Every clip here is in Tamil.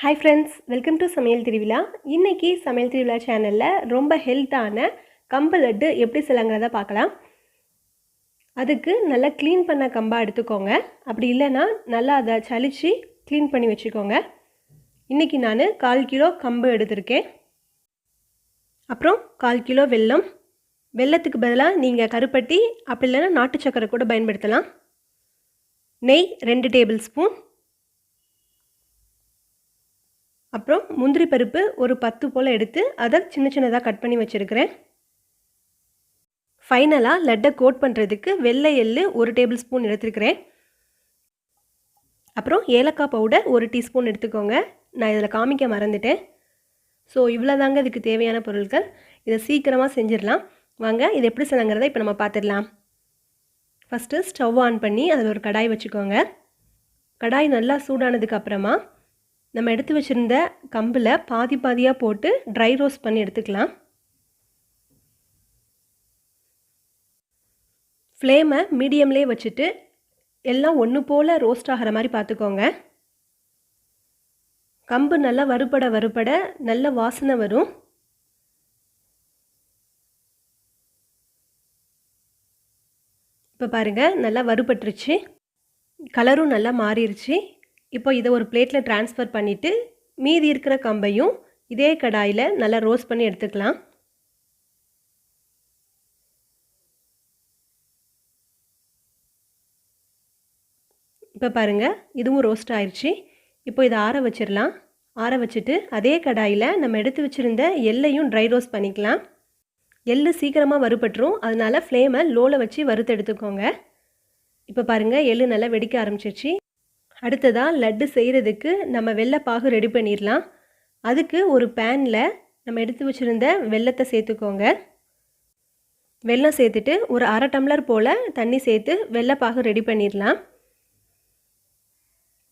Hi friends, welcome to Samaiyal Thiruvizha. இன்னைக்கு Samaiyal Thiruvizha சேனல்ல ரொம்ப ஹெல்த்தான கம்பு லட்டு எப்படி செய்யலாம்ங்கறத பார்க்கலாம். அதுக்கு நல்லா க்ளீன் பண்ண கம்பா எடுத்துக்கோங்க. அப்படி இல்லனா நல்லா அத சலிச்சி க்ளீன் பண்ணி வெச்சுக்கோங்க. இன்னைக்கு நான் 1/4 கிலோ கம்பு எடுத்துர்க்கேன். அப்புறம் 1/4 கிலோ வெல்லம். வெல்லத்துக்கு பதிலா நீங்க கருப்பட்டி அப்படி இல்லனா நாட்டு சக்கரை கூட பயன்படுத்தலாம். நெய் 2 டேபிள் ஸ்பூன். அப்புறம் முந்திரி பருப்பு ஒரு 10 போல எடுத்து அத சின்ன சின்னதா கட் பண்ணி வச்சிருக்கேன். ஃபைனலா லட்ட கோட் பண்றதுக்கு வெள்ளை எள்ளு 1 டேபிள் ஸ்பூன் எடுத்துக்கிறேன். அப்புறம் ஏலக்காய் பவுடர் 1 டீஸ்பூன் எடுத்துக்கோங்க. நான் இதல காமிக்க மறந்துட்டேன். சோ இவ்வளவுதாங்க இதுக்கு தேவையான பொருட்கள். இத சீக்கிரமா செஞ்சிரலாம். வாங்க இது எப்படி செய்யலாம்ங்கறதை இப்போ நம்ம பாத்துறலாம். ஃபர்ஸ்ட் ஸ்டவ் ஆன் பண்ணி அதுல ஒரு கடாய் வச்சுக்கோங்க. கடாய் நல்லா சூடானதுக்கு அப்புறமா நம்ம எடுத்து வச்சிருந்த கம்புல பாதி பாதியா போட்டு ட்ரை ரோஸ்ட் பண்ணி எடுத்துக்கலாம். ஃப்ளேமை மீடியம்லயே வச்சிட்டு எல்லாம் ஒண்ணு போல ரோஸ்ட் ஆகற மாதிரி பாத்துக்கோங்க. கம்பு நல்லா வறுபட நல்ல வாசனை வரும். இப்ப பாருங்க நல்லா வறுபட்டுருச்சு. கலரும் நல்லா மாறிருச்சு. இப்போ இத ஒரு பிளேட்ல ட்ரான்ஸ்ஃபர் பண்ணிட்டு மீதி இருக்கிற கம்பையும் இதே கடாயில நல்லா ரோஸ்ட் பண்ணி எடுத்துக்கலாம். இப்ப பாருங்க இதுவும் ரோஸ்ட் ஆயிருச்சு. இப்போ இத ஆற வச்சிரலாம். ஆற வச்சிட்டு அதே கடாயில நம்ம எடுத்து வச்சிருந்த எள்ளையும் ட்ரை ரோஸ்ட் பண்ணிக்கலாம். எள்ளு சீக்கிரமா வறுபட்டுரும். அதனால ஃப்ளேமை லோல வச்சு வறுத்து எடுத்துக்கோங்க. இப்ப பாருங்க எள்ளு நல்லா வெடிக்க ஆரம்பிச்சிருச்சு. அடுத்ததா லட்டு செய்யிறதுக்கு நம்ம வெல்ல பாகு ரெடி பண்ணிரலாம். அதுக்கு ஒரு panல நம்ம எடுத்து வச்சிருந்த வெல்லத்தை சேர்த்துக்கோங்க. வெல்லம் சேர்த்துட்டு ஒரு 1/2 டம்ளர் போல தண்ணி சேர்த்து வெல்ல பாகு ரெடி பண்ணிரலாம்.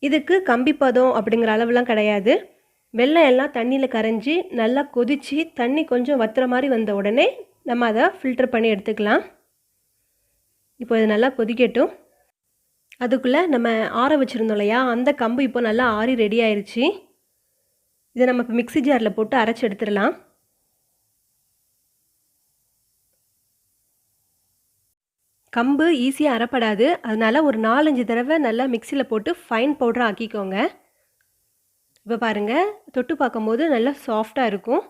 இதுக்கு கம்பி பதம் அப்படிங்கற அளவுலாம் கிடையாது. வெல்லம் எல்லாம் தண்ணில கரைஞ்சி நல்லா கொதிச்சி தண்ணி கொஞ்சம் வத்துற மாதிரி வந்த உடனே நம்ம அத ஃபில்டர் பண்ணி எடுத்துக்கலாம். இப்போ இது நல்லா கொதிக்கட்டும். அதுக்குள்ள நம்ம ஆற வச்சிருந்தோம்லையா அந்த கம்பு இப்போ நல்லா ஆறி ரெடி ஆயிருச்சு. இத நம்ம இப்ப மிக்ஸி ஜார்ல போட்டு அரைச்சு எடுத்துறலாம். கம்பு ஈஸியா அரைப்படாது. அதனால ஒரு 4-5 தடவை நல்லா மிக்ஸில போட்டு ஃபைன் பவுடரா ஆக்கிக்கோங்க. இப்ப பாருங்க தொட்டு பாக்கும்போது நல்லா சாஃப்ட்டா இருக்கும்.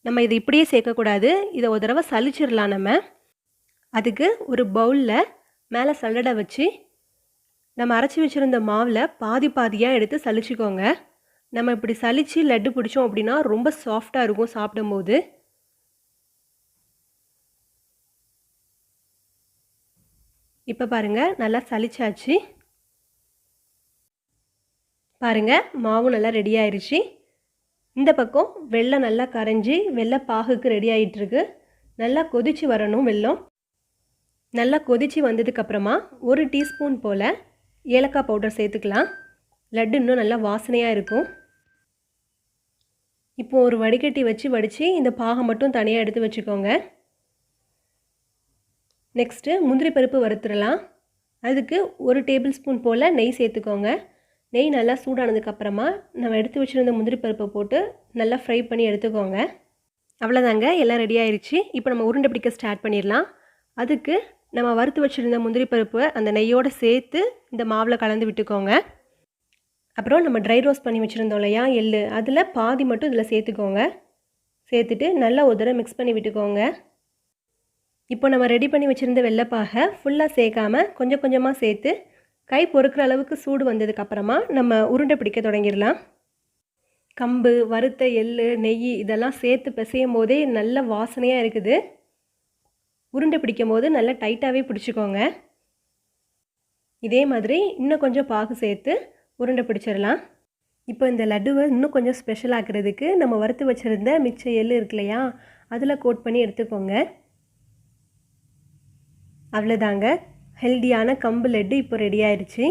நம்ம இத இப்படியே சேக்க கூடாது. இத ஒரு தடவை சலிச்சிரலாம் நம்ம. அதுக்கு ஒரு பவுல்ல மேல சல்லடை வச்சு நம்ம அரைச்சு வச்சிருந்த மாவுல பாதி பாதியா எடுத்து சலிச்சுக்கோங்க. நம்ம இப்படி சலிச்சி லட்டு பிடிச்சோம் அப்படினா ரொம்ப சாஃப்ட்டா இருக்கும் சாப்பிடும்போது. இப்ப பாருங்க நல்லா சலிச்சாச்சு. பாருங்க மாவு நல்லா ரெடி ஆயிருச்சு. இந்த பக்கம் வெல்லம் நல்லா கரைஞ்சி வெல்ல பாகுக்கு ரெடி ஆயிட்டு இருக்கு. நல்லா கொதிச்சு வரணும் வெல்லம். நல்லா கொதிச்சு வந்ததுக்கு அப்புறமா 1 டீஸ்பூன் போல ஏலக்காய் பவுடர் சேர்த்துக்கலாம். லட்டு இன்னும் நல்லா வாசனையா இருக்கும். இப்போ ஒரு வடிகட்டி வச்சு வடிச்சி இந்த பாகை மட்டும் தனியா எடுத்து வச்சுக்கோங்க. நெக்ஸ்ட் முந்திரி பருப்பு வறுத்துறலாம். அதுக்கு 1 டேபிள் ஸ்பூன் போல நெய் சேர்த்துக்கோங்க. நெய் நல்லா சூடானதுக்கு அப்புறமா நம்ம எடுத்து வச்சிருந்த முந்திரி பருப்பை போட்டு நல்லா ஃப்ரை பண்ணி எடுத்துக்கோங்க. அவ்வளவுதாங்க எல்லாம் ரெடி ஆயிருச்சு. இப்போ நம்ம உருண்டை பிடிக்க ஸ்டார்ட் பண்ணிரலாம். அதுக்கு நம்ம வறுத்து வச்சிருந்த முந்திரி பருப்பு அந்த நெய்யோட சேர்த்து இந்த மாவுல கலந்து விட்டுக்கோங்க. அப்புறம் நம்ம ட்ரை ரோஸ்ட் பண்ணி வச்சிருந்தோம்லையா எள்ளு அதுல பாதி மட்டும் இதல சேர்த்துக்கோங்க. சேர்த்துட்டு நல்லா ஒரு தடவை mix பண்ணி விட்டுக்கோங்க. இப்போ நம்ம ரெடி பண்ணி வச்சிருந்த வெல்ல பாகை ஃபுல்லா சேர்க்காம கொஞ்சம் கொஞ்சமா சேர்த்து கை பொறுக்குற அளவுக்கு சூடு வந்ததுக்கு அப்புறமா நம்ம உருண்டை பிடிக்க தொடங்கிரலாம். கம்பு, வறுத்த எள்ளு, நெய் இதெல்லாம் சேர்த்து பிசையும்போதே நல்ல வாசனையா இருக்குது. உருண்டை பிடிக்கும்போது நல்லா டைட்டாவே பிடிச்சுக்கோங்க. இதே மாதிரி இன்னும் கொஞ்சம் பாகு சேர்த்து உருண்டை பிடிச்சிரலாம். இப்போ இந்த லட்டுவை இன்னும் கொஞ்சம் ஸ்பெஷல் ஆக்குறதுக்கு நம்ம வறுத்து வச்சிருந்த மிச்ச எள்ளு இருக்குலையா அதுல கோட் பண்ணி எடுத்துக்கோங்க. அவ்வளவுதாங்க ஹெல்தியான கம்பு லட்டு இப்போ ரெடி ஆயிருச்சு.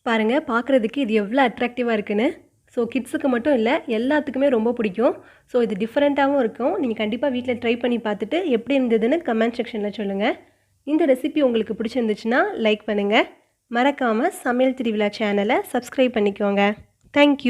பாருங்க பார்க்கிறதுக்கு இது எவ்வளவு அட்ராக்டிவா இருக்குன்னு. ஸோ கிட்ஸுக்கு மட்டும் இல்லை எல்லாத்துக்குமே ரொம்ப பிடிக்கும். ஸோ இது டிஃப்ரெண்ட்டாகவும் இருக்கும். நீங்கள் கண்டிப்பாக வீட்டில் ட்ரை பண்ணி பார்த்துட்டு எப்படி இருந்ததுன்னு கமெண்ட் செக்ஷனில் சொல்லுங்கள். இந்த ரெசிபி உங்களுக்கு பிடிச்சிருந்துச்சுன்னா லைக் பண்ணுங்கள். மறக்காமல் சமையல் திருவிழா சேனலை சப்ஸ்கிரைப் பண்ணிக்கோங்க. தேங்க்யூ.